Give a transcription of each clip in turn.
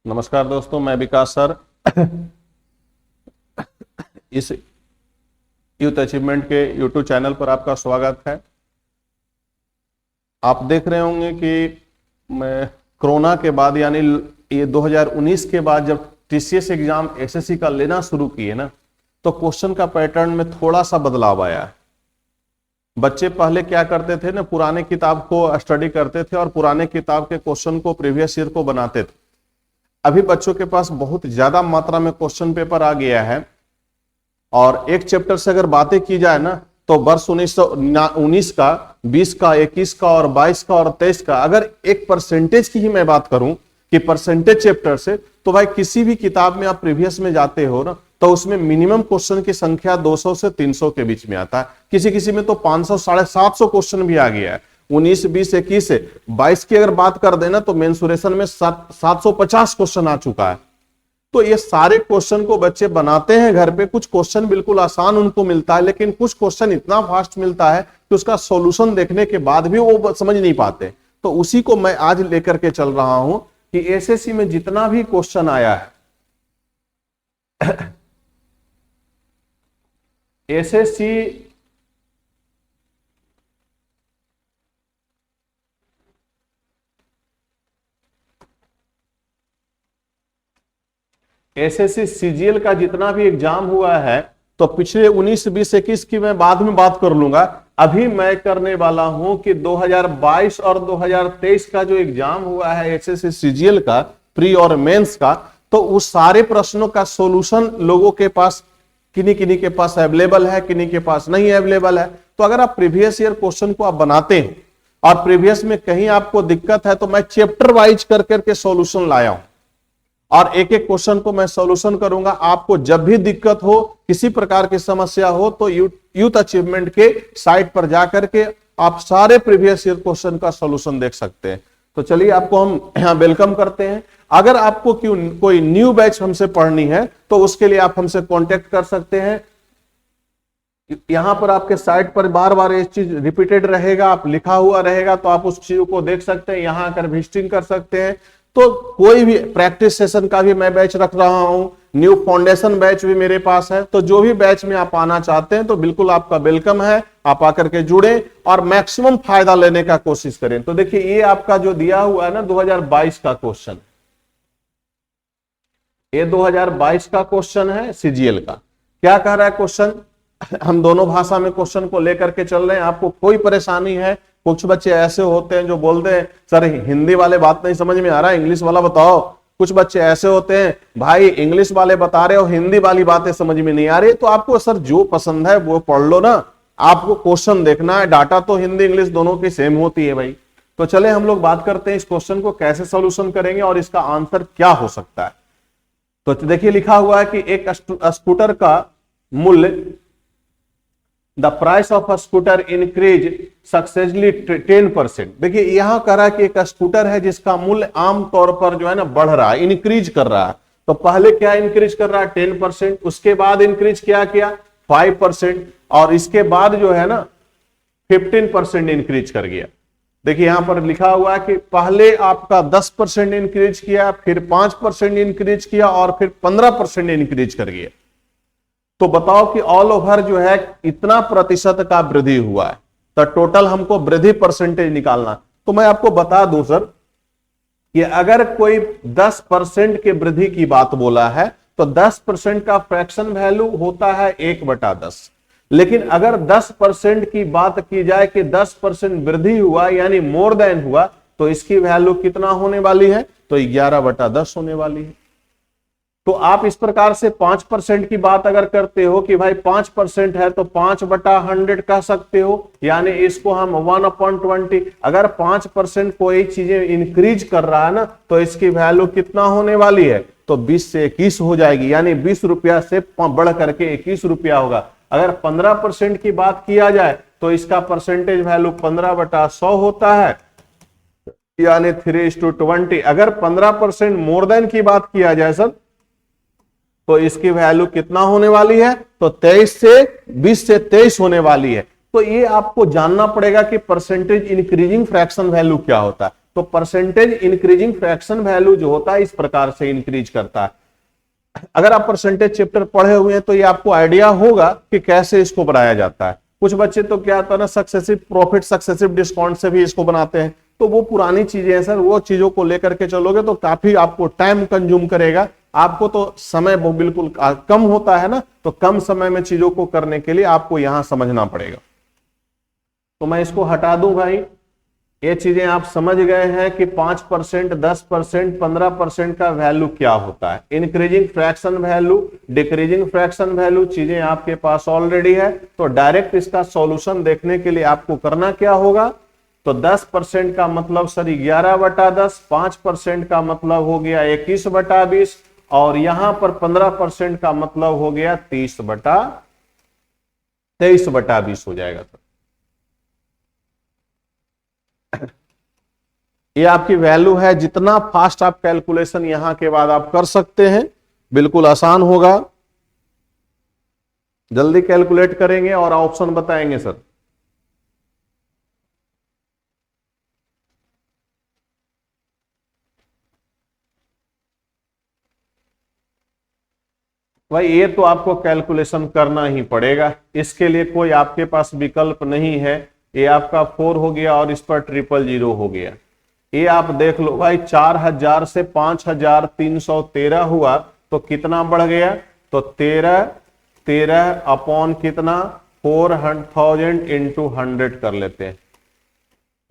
नमस्कार दोस्तों, मैं विकास सर। इस यूथ अचीवमेंट के यूट्यूब चैनल पर आपका स्वागत है। आप देख रहे होंगे कि मैं कोरोना के बाद यानी ये 2019 के बाद जब टीसीएस एग्जाम एसएससी का लेना शुरू किए ना, तो क्वेश्चन का पैटर्न में थोड़ा सा बदलाव आया है। बच्चे पहले क्या करते थे ना, पुराने किताब को स्टडी करते थे और पुराने किताब के क्वेश्चन को प्रीवियस ईयर को बनाते थे। अभी बच्चों के पास बहुत ज्यादा मात्रा में क्वेश्चन पेपर आ गया है और एक चैप्टर से अगर बातें की जाए ना, तो वर्ष 1919 का, 20 का, 21 का और 22 का और 23 का, अगर एक परसेंटेज की ही मैं बात करूं कि परसेंटेज चैप्टर से, तो भाई किसी भी किताब में आप प्रीवियस में जाते हो ना, तो उसमें मिनिमम क्वेश्चन की संख्या 200 से 300 के बीच में आता है। किसी किसी में तो 500 750 क्वेश्चन भी आ गया है। 19, 20, 21 से 22 की अगर बात कर देना तो मेंसुरेशन में 750 क्वेश्चन आ चुका है। तो ये सारे क्वेश्चन को बच्चे बनाते हैं घर पे। कुछ क्वेश्चन बिल्कुल आसान उनको मिलता है, लेकिन कुछ क्वेश्चन इतना फास्ट मिलता है कि उसका सॉल्यूशन देखने के बाद भी वो समझ नहीं पाते। तो उसी को मैं आज लेकर के चल रहा हूं कि एसएससी में जितना भी क्वेश्चन आया है, एसएससी सीजीएल का जितना भी एग्जाम हुआ है, तो पिछले 19, 20, 21 की मैं बाद में बात कर लूंगा। अभी मैं करने वाला हूं कि 2022 और 2023 का जो एग्जाम हुआ है एसएससी सीजीएल का, प्री और मेंस का, तो उस सारे प्रश्नों का सॉल्यूशन लोगों के पास, किन्हीं किन्हीं के पास अवेलेबल है, किन्हीं के पास नहीं अवेलेबल है। तो अगर आप प्रीवियस ईयर क्वेश्चन को आप बनाते हैं और प्रीवियस में कहीं आपको दिक्कत है, तो मैं चैप्टर वाइज कर करके सॉल्यूशन लाया हूं और एक एक क्वेश्चन को मैं सॉल्यूशन करूंगा। आपको जब भी दिक्कत हो, किसी प्रकार की समस्या हो, तो यूथ अचीवमेंट के साइट पर जाकर के आप सारे प्रीवियस ईयर क्वेश्चन का सॉल्यूशन देख सकते हैं। तो चलिए आपको हम यहां वेलकम करते हैं। अगर आपको कोई न्यू बैच हमसे पढ़नी है तो उसके लिए आप हमसे कांटेक्ट कर सकते हैं। यहां पर आपके साइट पर बार बार ये चीज रिपीटेड रहेगा, आप लिखा हुआ रहेगा, तो आप उस चीज को देख सकते हैं, यहां आकर विजिटिंग कर सकते हैं। तो कोई भी प्रैक्टिस सेशन का भी मैं बैच रख रहा हूं, न्यू फाउंडेशन बैच भी मेरे पास है। तो जो भी बैच में आप आना चाहते हैं तो बिल्कुल आपका वेलकम है, आप आकर के जुड़े और मैक्सिमम फायदा लेने का कोशिश करें। तो देखिए, ये आपका जो दिया हुआ है ना 2022 का क्वेश्चन, ये 2022 का क्वेश्चन है सीजीएल का। क्या कह रहा है क्वेश्चन? हम दोनों भाषा में क्वेश्चन को लेकर के चल रहे हैं। आपको कोई परेशानी है? कुछ बच्चे ऐसे होते हैं जो बोलते हैं सर हिंदी वाले बात नहीं समझ में आ रहा है, इंग्लिश वाला बताओ। कुछ बच्चे ऐसे होते हैं भाई इंग्लिश वाले बता रहे हो, हिंदी वाली बातें समझ में नहीं आ रही। तो आपको सर जो पसंद है वो पढ़ लो ना, आपको क्वेश्चन देखना है। डाटा तो हिंदी इंग्लिश दोनों की सेम होती है भाई। तो चले हम लोग बात करते हैं इस क्वेश्चन को कैसे सोल्यूशन करेंगे और इसका आंसर क्या हो सकता है। तो देखिए लिखा हुआ है कि एक स्कूटर का मूल्य, the price of a scooter increase successfully 10%। देखिए यहां कह रहा है कि एक स्कूटर है जिसका मूल्य आमतौर पर जो है ना बढ़ रहा है, इंक्रीज कर रहा है। तो पहले क्या इंक्रीज कर रहा है? 10%। उसके बाद इंक्रीज क्या किया? 5%। और इसके बाद जो है ना 15% इंक्रीज कर गया। देखिए यहां पर लिखा हुआ है कि पहले आपका 10% इंक्रीज किया, फिर 5% इंक्रीज किया और फिर 15% इंक्रीज कर गया। तो बताओ कि ऑल ओवर जो है इतना प्रतिशत का वृद्धि हुआ है। तो टोटल हमको वृद्धि परसेंटेज निकालना। तो मैं आपको बता दूं सर कि अगर कोई 10% के वृद्धि की बात बोला है तो 10% का फ्रैक्शन वैल्यू होता है 1/10। लेकिन अगर 10% की बात की जाए कि 10% वृद्धि हुआ यानी मोर देन हुआ, तो इसकी वैल्यू कितना होने वाली है? तो 11/10 होने वाली है। तो आप इस प्रकार से 5% की बात अगर करते हो कि भाई 5% है तो 5/100 कह सकते हो, यानी इसको हम 1/20। अगर 5% कोई चीजें इंक्रीज कर रहा है ना, तो इसकी वैल्यू कितना होने वाली है? तो 20 से 21 हो जाएगी, यानी 20 रुपया से बढ़ करके 21 रुपया होगा। अगर 15% की बात किया जाए तो इसका परसेंटेज वैल्यू 15/100 होता है, यानी 3:20। अगर 15% मोर देन की बात किया जाए सर, तो इसकी वैल्यू कितना होने वाली है? तो 20 से 23 होने वाली है। तो ये आपको जानना पड़ेगा कि परसेंटेज इंक्रीजिंग फ्रैक्शन वैल्यू क्या होता है। तो परसेंटेज इंक्रीजिंग फ्रैक्शन वैल्यू जो होता है इस प्रकार से इंक्रीज करता है। अगर आप परसेंटेज चैप्टर पढ़े हुए हैं तो ये आपको आइडिया होगा कि कैसे इसको बनाया जाता है। कुछ बच्चे तो क्या होता है ना, सक्सेसिव प्रॉफिट सक्सेसिव डिस्काउंट से भी इसको बनाते हैं, तो वो पुरानी चीजें हैं सर, वो चीजों को लेकर के चलोगे तो काफी आपको टाइम कंज्यूम करेगा। आपको तो समय वो बिल्कुल कम होता है ना, तो कम समय में चीजों को करने के लिए आपको यहां समझना पड़ेगा। तो मैं इसको हटा दूं भाई। ये चीजें आप समझ गए हैं कि 5%, 10%, 15% का वैल्यू क्या होता है। Increasing fraction value, decreasing fraction value चीजें आपके पास ऑलरेडी है। तो डायरेक्ट इसका सॉल्यूशन देखने के लिए आपको करना क्या होगा, तो 10% का मतलब सर 11/10, 5% का मतलब हो गया 21/20, और यहां पर 15% का मतलब हो गया 23/20 हो जाएगा सर। ये आपकी वैल्यू है। जितना फास्ट आप कैलकुलेशन यहां के बाद आप कर सकते हैं, बिल्कुल आसान होगा। जल्दी कैलकुलेट करेंगे और ऑप्शन बताएंगे सर। भाई ये तो आपको कैलकुलेशन करना ही पड़ेगा, इसके लिए कोई आपके पास विकल्प नहीं है। ये आपका 4 हो गया और इस पर 000 हो गया। ये आप देख लो भाई, 4000 से 5313 हुआ तो कितना बढ़ गया, तो 13 अपॉन कितना 400,000 इंटू 100 कर लेते हैं।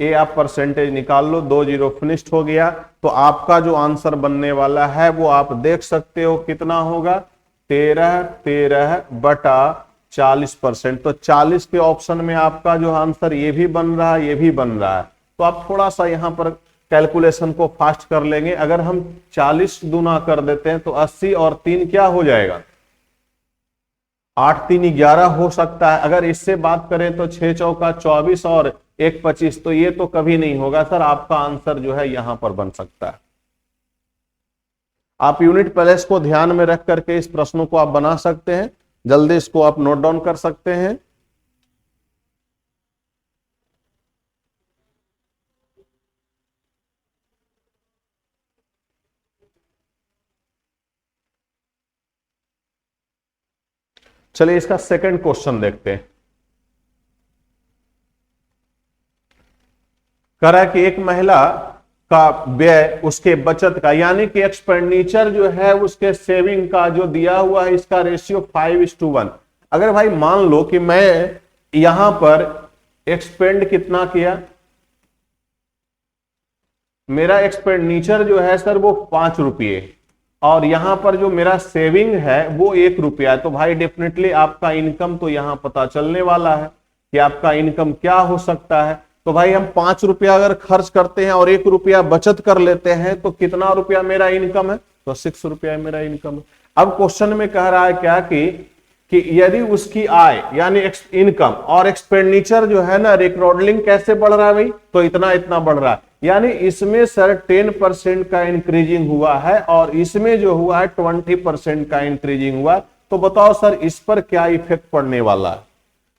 ये आप परसेंटेज निकाल लो, 2 जीरो फिनिश्ड हो गया। तो आपका जो आंसर बनने वाला है वो आप देख सकते हो कितना होगा, 13/40%। तो 40 के ऑप्शन में आपका जो आंसर ये भी बन रहा है, ये भी बन रहा है। तो आप थोड़ा सा यहां पर कैलकुलेशन को फास्ट कर लेंगे। अगर हम 40 गुना कर देते हैं तो 80 और 3 क्या हो जाएगा, 8 3 11 हो सकता है। अगर इससे बात करें तो 6 चौका 24 और 1 25, तो ये तो कभी नहीं होगा सर। आपका आंसर जो है यहां पर बन सकता है। आप यूनिट प्लेस को ध्यान में रख करके इस प्रश्नों को आप बना सकते हैं। जल्दी इसको आप नोट डाउन कर सकते हैं। चलिए इसका सेकंड क्वेश्चन देखते हैं। कह रहा है कि एक महिला का व्यय उसके बचत का, यानी कि एक्सपेंडिचर जो है उसके सेविंग का जो दिया हुआ है, इसका रेशियो 5:1। अगर भाई मान लो कि मैं यहां पर एक्सपेंड कितना किया, मेरा एक्सपेंडिचर जो है सर वो 5 रुपये, और यहां पर जो मेरा सेविंग है वो 1 रुपया है, तो भाई डेफिनेटली आपका इनकम तो यहां पता चलने वाला है कि आपका इनकम क्या हो सकता है। तो भाई हम 5 रुपया अगर खर्च करते हैं और 1 रुपया बचत कर लेते हैं तो कितना रुपया मेरा इनकम है, तो 6 रुपया मेरा इनकम है। अब क्वेश्चन में कह रहा है क्या कि यदि उसकी आय यानी इनकम और एक्सपेंडिचर जो है ना, रिकॉर्डिंग कैसे बढ़ रहा है भाई, तो इतना इतना बढ़ रहा है। यानी इसमें सर 10% का इंक्रीजिंग हुआ है और इसमें जो हुआ है 20% का इंक्रीजिंग हुआ। तो बताओ सर इस पर क्या इफेक्ट पड़ने वाला है।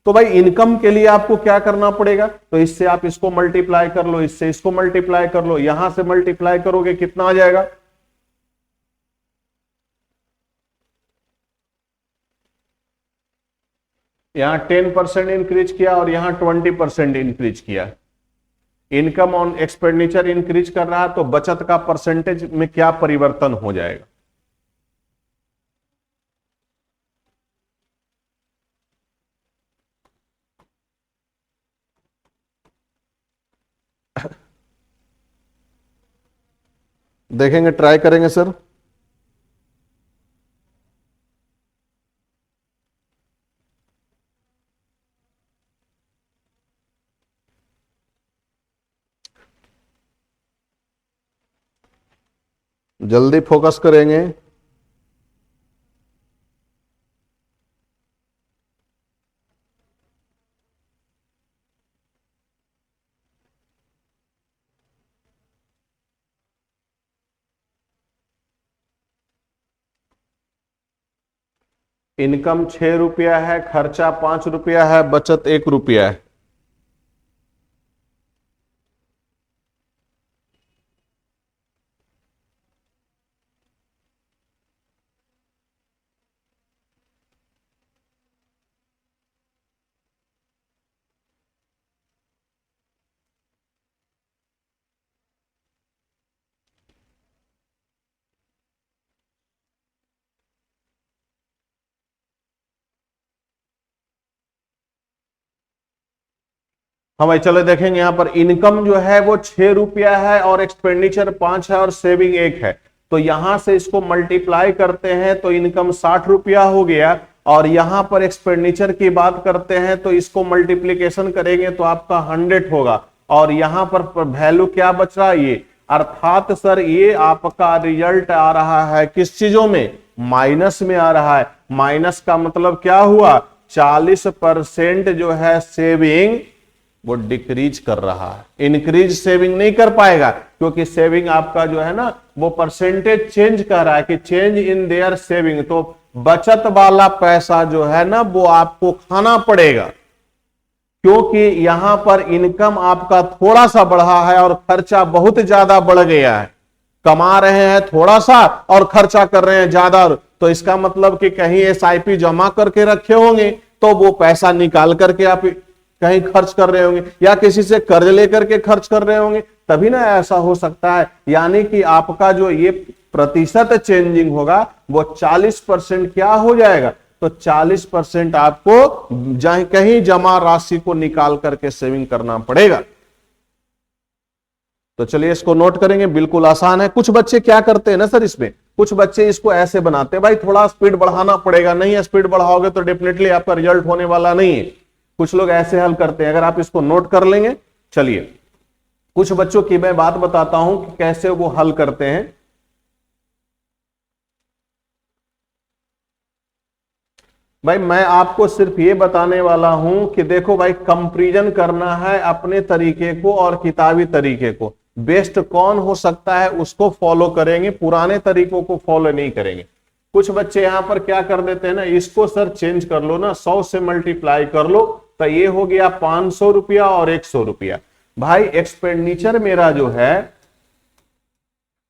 तो भाई इनकम के लिए आपको क्या करना पड़ेगा, तो इससे आप इसको मल्टीप्लाई कर लो, इससे इसको मल्टीप्लाई कर लो, यहां से मल्टीप्लाई करोगे कितना आ जाएगा, यहां 10% इंक्रीज किया और यहां 20% इंक्रीज किया। इनकम ऑन एक्सपेंडिचर इंक्रीज कर रहा है, तो बचत का परसेंटेज में क्या परिवर्तन हो जाएगा। देखेंगे, ट्राई करेंगे सर। जल्दी फोकस करेंगे। इनकम 6 रुपया है, खर्चा 5 रुपया है, बचत 1 रुपया है। हाँ भाई चलो देखेंगे यहाँ पर इनकम जो है वो 6 रुपया है और एक्सपेंडिचर 5 है और सेविंग 1 है। तो यहां से इसको मल्टीप्लाई करते हैं तो इनकम 60 रुपया हो गया, और यहां पर एक्सपेंडिचर की बात करते हैं तो इसको मल्टीप्लीकेशन करेंगे तो आपका 100 होगा, और यहां पर वैल्यू क्या बच रहा है ये, अर्थात सर ये आपका रिजल्ट आ रहा है किस चीजों में, माइनस में आ रहा है। माइनस का मतलब क्या हुआ, 40% जो है सेविंग वो डिक्रीज कर रहा है, इंक्रीज सेविंग नहीं कर पाएगा, क्योंकि सेविंग आपका जो है ना वो परसेंटेज चेंज कर रहा है कि चेंज इन देयर सेविंग, तो बचत वाला पैसा जो है ना वो आपको खाना पड़ेगा, क्योंकि यहां पर इनकम आपका थोड़ा सा बढ़ा है और खर्चा बहुत ज्यादा बढ़ गया है। कमा रहे हैं थोड़ा सा और खर्चा कर रहे हैं ज्यादा, तो इसका मतलब कि कहीं एसआईपी जमा करके रखे होंगे तो वो पैसा निकाल करके आप कहीं खर्च कर रहे होंगे, या किसी से कर्ज लेकर के खर्च कर रहे होंगे, तभी ना ऐसा हो सकता है। यानी कि आपका जो ये प्रतिशत चेंजिंग होगा वो 40% क्या हो जाएगा, तो 40% आपको जहां कहीं जमा राशि को निकाल करके सेविंग करना पड़ेगा। तो चलिए इसको नोट करेंगे, बिल्कुल आसान है। कुछ बच्चे क्या करते हैं ना सर, इसमें कुछ बच्चे इसको ऐसे बनाते हैं, भाई थोड़ा स्पीड बढ़ाना पड़ेगा, नहीं स्पीड बढ़ाओगे तो डेफिनेटली आपका रिजल्ट होने वाला नहीं है। कुछ लोग ऐसे हल करते हैं, अगर आप इसको नोट कर लेंगे। चलिए कुछ बच्चों की मैं बात बताता हूं कि कैसे वो हल करते हैं। भाई मैं आपको सिर्फ ये बताने वाला हूं कि देखो भाई, कंपैरिजन करना है अपने तरीके को और किताबी तरीके को, बेस्ट कौन हो सकता है उसको फॉलो करेंगे, पुराने तरीकों को फॉलो नहीं करेंगे। कुछ बच्चे यहां पर क्या कर देते हैं ना, इसको सर चेंज कर लो ना, 100 से मल्टीप्लाई कर लो तो ये हो गया 500 रुपया और 100 रुपया। भाई एक्सपेंडिचर मेरा जो है,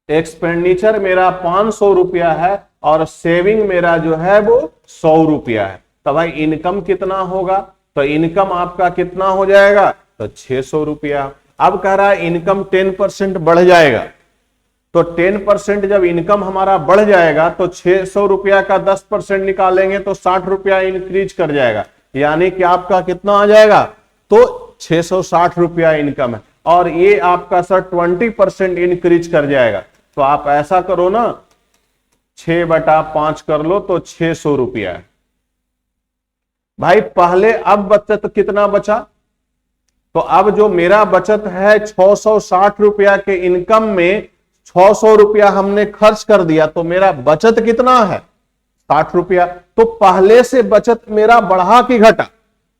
एक्सपेंडिचर मेरा 500 रुपया है और सेविंग मेरा जो है वो 100 रुपया है। तो भाई इनकम कितना होगा, तो इनकम आपका कितना हो जाएगा, तो 600 रुपया। अब कह रहा है इनकम 10% बढ़ जाएगा, तो 10% जब इनकम हमारा बढ़ जाएगा तो 600 रुपया का 10% निकालेंगे तो 60 रुपया इंक्रीज कर जाएगा, यानी कि आपका कितना आ जाएगा, तो 660 रुपया इनकम है, और ये आपका सर 20% इंक्रीज कर जाएगा। तो आप ऐसा करो ना, 6/5 कर लो तो 600 रुपया है। भाई पहले अब बचत कितना बचा, तो अब जो मेरा बचत है 660 रुपया के इनकम में 600 रुपया हमने खर्च कर दिया, तो मेरा बचत कितना है, 60 रुपया। तो पहले से बचत मेरा बढ़ा कि घटा,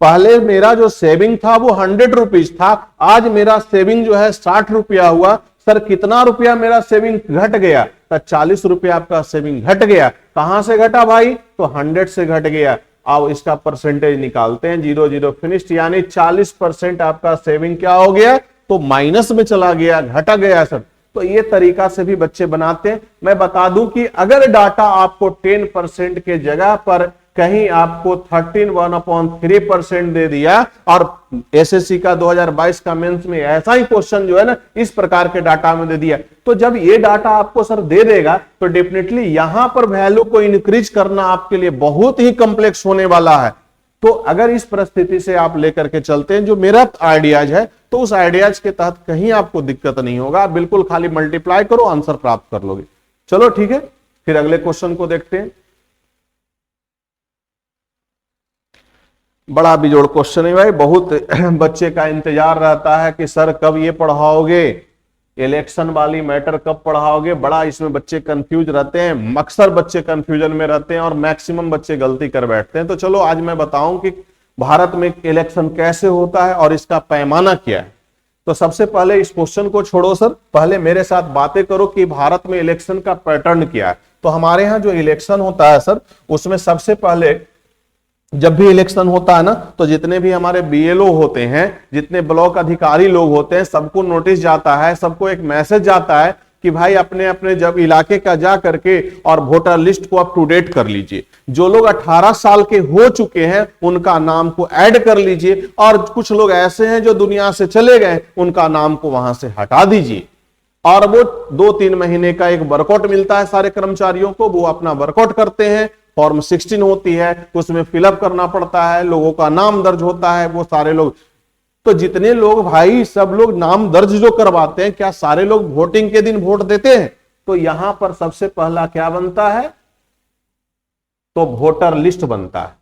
पहले मेरा जो सेविंग था वो 100 रुपीज था, आज मेरा सेविंग जो है 60 रुपया हुआ। सर कितना रुपया मेरा सेविंग घट गया, तो 40 रुपया आपका सेविंग घट गया। कहां से घटा भाई, तो 100 से घट गया। अब इसका परसेंटेज निकालते हैं, 0 0 फिनिश्ड, यानी 40% आपका सेविंग क्या हो गया, तो माइनस में चला गया, घटा गया सर। तो ये तरीका से भी बच्चे बनाते हैं। मैं बता दूं कि अगर डाटा आपको 10% के जगह पर कहीं आपको 13.1/3% दे दिया, और एसएससी का 2022 का मेंस में ऐसा ही क्वेश्चन जो है ना इस प्रकार के डाटा में दे दिया, तो जब ये डाटा आपको सर दे देगा तो डेफिनेटली यहां पर वैल्यू को इंक्रीज करना आपके लिए बहुत ही कॉम्प्लेक्स होने वाला है। तो अगर इस परिस्थिति से आप लेकर के चलते हैं जो मेरा आइडियाज है, तो उस आइडियाज के तहत कहीं आपको दिक्कत नहीं होगा, बिल्कुल खाली मल्टीप्लाई करो, आंसर प्राप्त कर लोगे। चलो ठीक है, फिर अगले क्वेश्चन को देखते हैं। बड़ा बिजोड़ क्वेश्चन है भाई, बहुत बच्चे का इंतजार रहता है कि सर कब ये पढ़ाओगे, इलेक्शन वाली मैटर कब पढ़ाओगे। बड़ा इसमें बच्चे कंफ्यूज रहते हैं, अक्सर बच्चे कंफ्यूजन में रहते हैं और मैक्सिमम बच्चे गलती कर बैठते हैं। तो चलो आज मैं बताऊं कि भारत में इलेक्शन कैसे होता है और इसका पैमाना क्या है। तो सबसे पहले इस क्वेश्चन को छोड़ो सर, पहले मेरे साथ बातें करो कि भारत में इलेक्शन का पैटर्न क्या है। तो हमारे यहाँ जो इलेक्शन होता है सर, उसमें सबसे पहले जब भी इलेक्शन होता है ना, तो जितने भी हमारे बीएलओ होते हैं, जितने ब्लॉक अधिकारी लोग होते हैं, सबको नोटिस जाता है, सबको एक मैसेज जाता है कि भाई अपने अपने जब इलाके का जा करके और वोटर लिस्ट को अप टू डेट कर लीजिए। जो लोग 18 साल के हो चुके हैं उनका नाम को ऐड कर लीजिए, और कुछ लोग ऐसे हैं जो दुनिया से चले गए, उनका नाम को वहां से हटा दीजिए। और वो 2-3 महीने का एक वर्कआउट मिलता है सारे कर्मचारियों को, वो अपना वर्कआउट करते हैं। फॉर्म 16 होती है, उसमें फिलअप करना पड़ता है, लोगों का नाम दर्ज होता है, वो सारे लोग तो जितने लोग भाई सब लोग नाम दर्ज जो करवाते हैं, क्या सारे लोग वोटिंग के दिन वोट देते हैं? तो यहां पर सबसे पहला क्या बनता है? तो वोटर लिस्ट बनता है।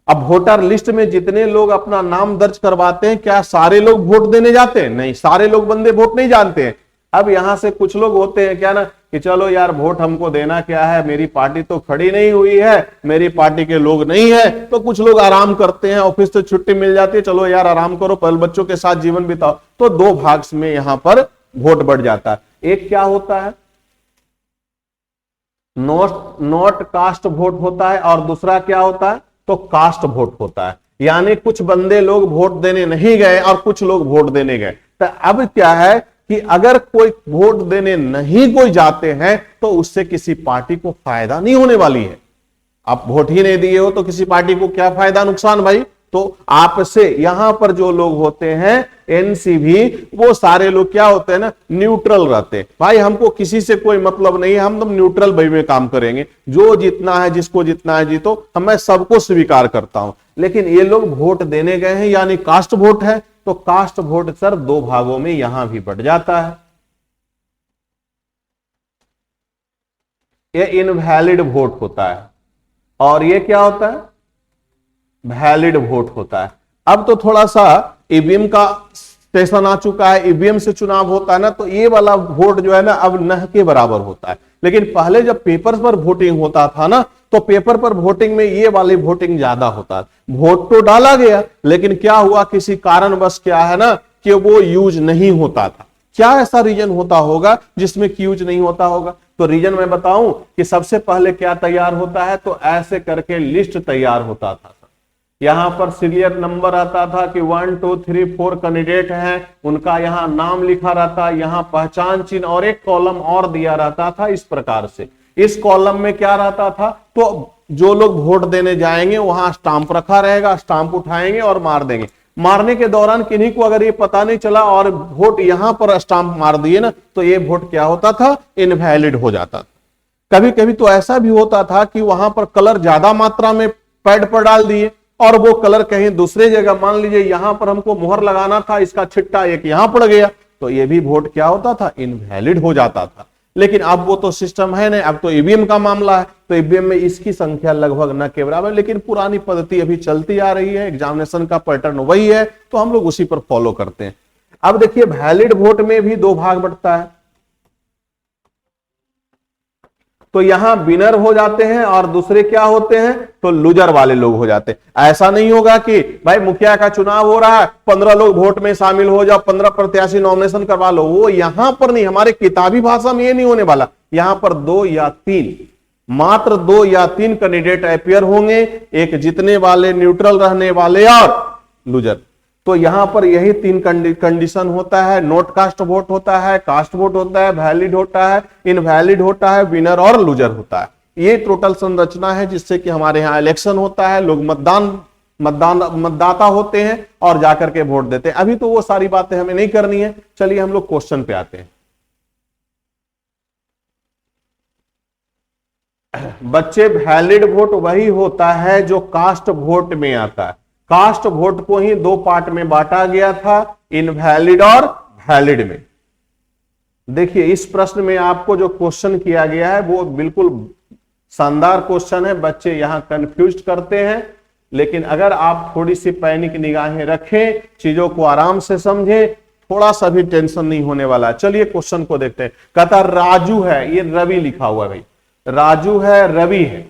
अब वोटर लिस्ट में जितने लोग अपना नाम दर्ज करवाते हैं, क्या सारे लोग वोट देने जाते हैं? नहीं, सारे लोग बंदे वोट नहीं जानते हैं। अब यहां से कुछ लोग होते हैं क्या ना कि चलो यार वोट हमको देना क्या है, मेरी पार्टी तो खड़ी नहीं हुई है, मेरी पार्टी के लोग नहीं है, तो कुछ लोग आराम करते हैं, ऑफिस से छुट्टी मिल जाती है, चलो यार आराम करो, पहले बच्चों के साथ जीवन बिताओ। तो दो भाग में यहां पर वोट बढ़ जाता है। एक क्या होता है, नॉट कास्ट वोट होता है, और दूसरा क्या होता है, तो कास्ट वोट होता है। यानी कुछ बंदे लोग वोट देने नहीं गए और कुछ लोग वोट देने गए। तो अब क्या है कि अगर कोई वोट देने नहीं कोई जाते हैं तो उससे किसी पार्टी को फायदा नहीं होने वाली है। आप वोट ही नहीं दिए हो तो किसी पार्टी को क्या फायदा नुकसान भाई? तो आपसे यहां पर जो लोग होते हैं एनसीबी, वो सारे लोग क्या होते हैं ना, न्यूट्रल रहते हैं। भाई हमको किसी से कोई मतलब नहीं है, हम तो न्यूट्रल भाई में काम करेंगे, जो जितना है जिसको जितना है जीतो, मैं सबको स्वीकार करता हूं। लेकिन ये लोग वोट देने गए हैं यानी कास्ट वोट है, तो कास्ट वोट सर दो भागों में यहां भी बढ़ जाता है। ये इनवैलिड वोट होता है और ये क्या होता है, वैलिड वोट होता है। अब तो थोड़ा सा ईवीएम का स्टेशन आ चुका है, ईवीएम से चुनाव होता है ना, तो ये वाला वोट जो है ना अब न के बराबर होता है। लेकिन पहले जब पेपर पर वोटिंग होता था ना, तो पेपर पर वोटिंग में ये वाली वोटिंग ज्यादा होता है। वोट तो डाला गया लेकिन क्या हुआ, किसी कारणवश क्या है ना कि वो यूज नहीं होता था। क्या ऐसा रीजन होता होगा जिसमें यूज नहीं होता होगा? तो रीजन मैं बताऊं कि सबसे पहले क्या तैयार होता है, तो ऐसे करके लिस्ट तैयार होता था। यहां पर सीरियल नंबर आता था कि 1 2 3 4 कैंडिडेट हैं, उनका यहां नाम लिखा रहता, यहां पहचान चिन्ह और एक कॉलम और दिया रहता था। इस प्रकार से इस कॉलम में क्या रहता था, तो जो लोग वोट देने जाएंगे वहां स्टाम्प रखा रहेगा, स्टाम्प उठाएंगे और मार देंगे। मारने के दौरान किन्हीं को अगर ये पता नहीं चला और वोट यहां पर स्टाम्प मार दिए ना, तो ये वोट क्या होता था, इनवैलिड हो जाता था। कभी कभी तो ऐसा भी होता था कि वहां पर कलर ज्यादा मात्रा में पैड पर डाल दिए और वो कलर कहीं दूसरे जगह, मान लीजिए यहां पर हमको मोहर लगाना था, इसका छिट्टा एक यहां पड़ गया, तो ये भी वोट क्या होता था, इनवैलिड हो जाता था। लेकिन अब वो तो सिस्टम है नहीं, अब तो ईवीएम का मामला है, तो ईवीएम में इसकी संख्या लगभग न के बराबर। लेकिन पुरानी पद्धति अभी चलती आ रही है, एग्जामिनेशन का पैटर्न वही है, तो हम लोग उसी पर फॉलो करते हैं। अब देखिए वैलिड वोट में भी दो भाग बंटता है, तो यहां विनर हो जाते हैं और दूसरे क्या होते हैं, तो लूजर वाले लोग हो जाते हैं। ऐसा नहीं होगा कि भाई मुखिया का चुनाव हो रहा है, 15 लोग वोट में शामिल हो जाओ, 15 प्रत्याशी नॉमिनेशन करवा लो, वो यहां पर नहीं, हमारे किताबी भाषा में ये नहीं होने वाला। यहां पर 2 या 3, मात्र 2 या 3 कैंडिडेट अपियर होंगे, एक जीतने वाले, न्यूट्रल रहने वाले और लूजर। तो यहां पर यही 3 कंडीशन होता है, नॉट कास्ट वोट होता है, कास्ट वोट होता है, वैलिड होता है, इनवैलिड होता है, विनर और लूजर होता है। ये टोटल संरचना है जिससे कि हमारे यहाँ इलेक्शन होता है, लोग मतदाता होते हैं और जाकर के वोट देते हैं। अभी तो वो सारी बातें हमें नहीं करनी है, चलिए हम लोग क्वेश्चन पे आते हैं। बच्चे वैलिड वोट वही होता है जो कास्ट वोट में आता है। कास्ट वोट को ही 2 पार्ट में बांटा गया था, इनवैलिड और वैलिड में। देखिए इस प्रश्न में आपको जो क्वेश्चन किया गया है वो बिल्कुल शानदार क्वेश्चन है। बच्चे यहां कंफ्यूज करते हैं, लेकिन अगर आप थोड़ी सी पैनिक निगाहें रखें, चीजों को आराम से समझें, थोड़ा सा भी टेंशन नहीं होने वाला। चलिए क्वेश्चन को देखते हैं। कहता राजू है, ये रवि लिखा हुआ है भाई, राजू है, रवि है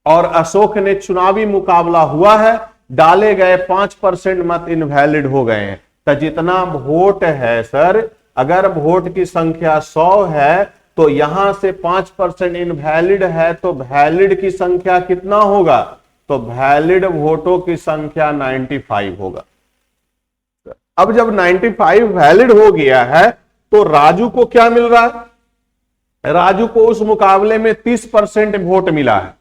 और अशोक ने चुनावी मुकाबला हुआ है, डाले गए 5% मत इनवैलिड हो गए हैं। तो जितना वोट है सर, अगर वोट की संख्या 100 है तो यहां से 5% इनवैलिड है, तो वैलिड की संख्या कितना होगा, तो वैलिड वोटों की संख्या 95 होगा। अब जब 95 वैलिड हो गया है तो राजू को क्या मिल रहा है, राजू को उस मुकाबले में 30% वोट मिला है।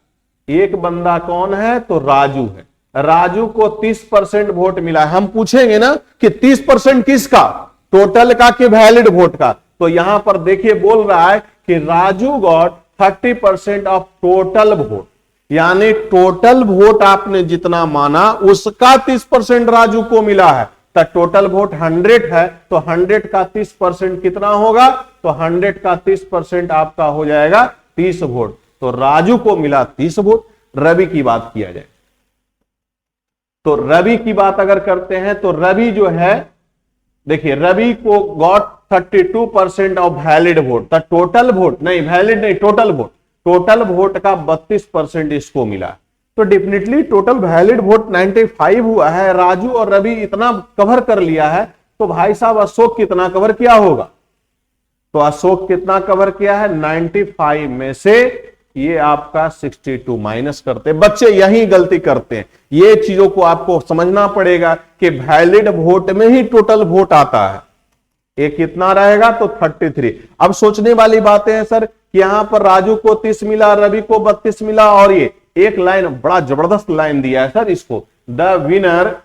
एक बंदा कौन है, तो राजू है, राजू को 30% वोट मिला है। हम पूछेंगे ना कि 30% किसका, टोटल का कि वैलिड वोट का, तो यहां पर देखिए बोल रहा है कि Raju got 30% of total vote, यानी टोटल वोट आपने जितना माना उसका 30% राजू को मिला है। तो टोटल वोट 100 है, तो 100 का 30% कितना होगा? तो 100 का 30% आपका हो जाएगा 30 वोट। तो राजू को मिला 30 वोट। रवि की बात किया जाए तो रवि की बात अगर करते हैं तो रवि जो है, देखिए रवि को गॉट 32% ऑफ वैलिड वोट। तो टोटल वोट नहीं, वैलिड नहीं, टोटल वोट, टोटल वोट का 32% इसको मिला। तो डेफिनेटली टोटल वैलिड वोट 95 हुआ है। राजू और रवि इतना कवर कर लिया है, तो भाई साहब अशोक कितना कवर किया होगा? तो अशोक कितना कवर किया है? 95 में से ये आपका 62 माइनस करते। बच्चे यही गलती करते हैं, ये चीजों को आपको समझना पड़ेगा कि वैलिड वोट में ही टोटल वोट आता है। ये कितना रहेगा? तो 33। अब सोचने वाली बातें हैं सर कि यहां पर राजू को 30 मिला, रवि को 32 मिला, और ये एक लाइन बड़ा जबरदस्त लाइन दिया है सर इसको, द विनर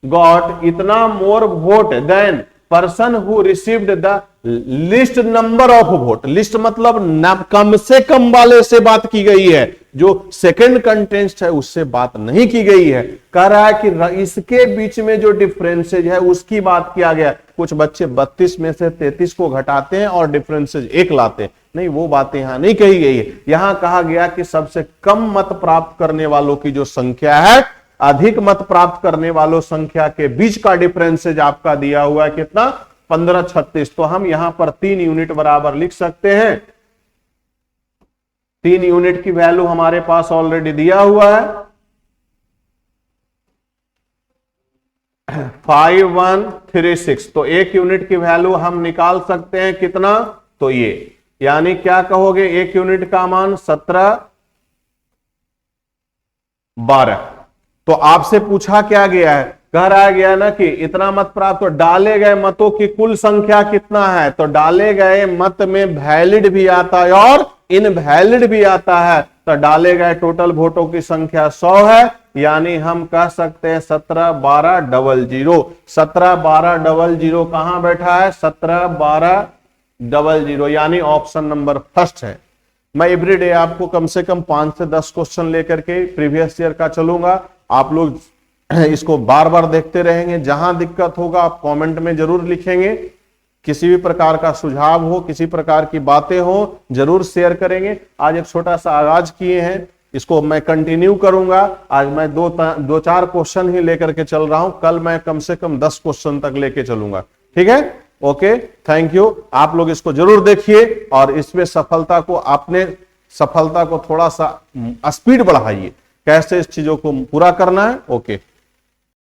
गॉट इतना more vote than person who received the least number of vote. Least मतलब कम से कम वाले से बात की गई है, जो सेकंड कंटेस्ट है उससे बात नहीं की गई है। कह रहा है कि इसके बीच में जो डिफरेंसेज है उसकी बात किया गया। कुछ बच्चे 32 में से 33 को घटाते हैं और डिफरेंसेज 1 लाते हैं, नहीं वो बातें यहां नहीं कही गई है। यहां कहा गया कि सबसे कम मत प्राप्त करने वालों की जो संख्या है, अधिक मत प्राप्त करने वालों संख्या के बीच का डिफरेंसेज आपका दिया हुआ है कितना? 1536। तो हम यहां पर 3 यूनिट बराबर लिख सकते हैं। 3 यूनिट की वैल्यू हमारे पास ऑलरेडी दिया हुआ है, 5136। तो 1 यूनिट की वैल्यू हम निकाल सकते हैं कितना? तो ये यानी क्या कहोगे? 1 यूनिट का मान 1712। तो आपसे पूछा क्या गया है? कह रहा गया ना कि इतना मत प्राप्त, तो डाले गए मतों की कुल संख्या कितना है? तो डाले गए मत में वैलिड भी आता है और इनवैलिड भी आता है। तो डाले गए टोटल वोटों की संख्या 100 है, यानी हम कह सकते हैं 171200। 171200 कहां बैठा है? 171200, यानी ऑप्शन नंबर फर्स्ट है। मैं एवरीडे आपको कम से कम 5 से 10 क्वेश्चन लेकर के प्रीवियस ईयर का चलूंगा। आप लोग इसको बार बार देखते रहेंगे। जहां दिक्कत होगा आप कमेंट में जरूर लिखेंगे। किसी भी प्रकार का सुझाव हो, किसी प्रकार की बातें हो, जरूर शेयर करेंगे। आज एक छोटा सा आगाज किए हैं, इसको मैं कंटिन्यू करूंगा। आज मैं 2-4 क्वेश्चन ही लेकर के चल रहा हूं, कल मैं कम से कम 10 क्वेश्चन तक लेके चलूंगा। ठीक है, ओके, थैंक यू। आप लोग इसको जरूर देखिए और इसमें सफलता को थोड़ा सा स्पीड बढ़ाइए, कैसे इस चीजों को पूरा करना है। ओके।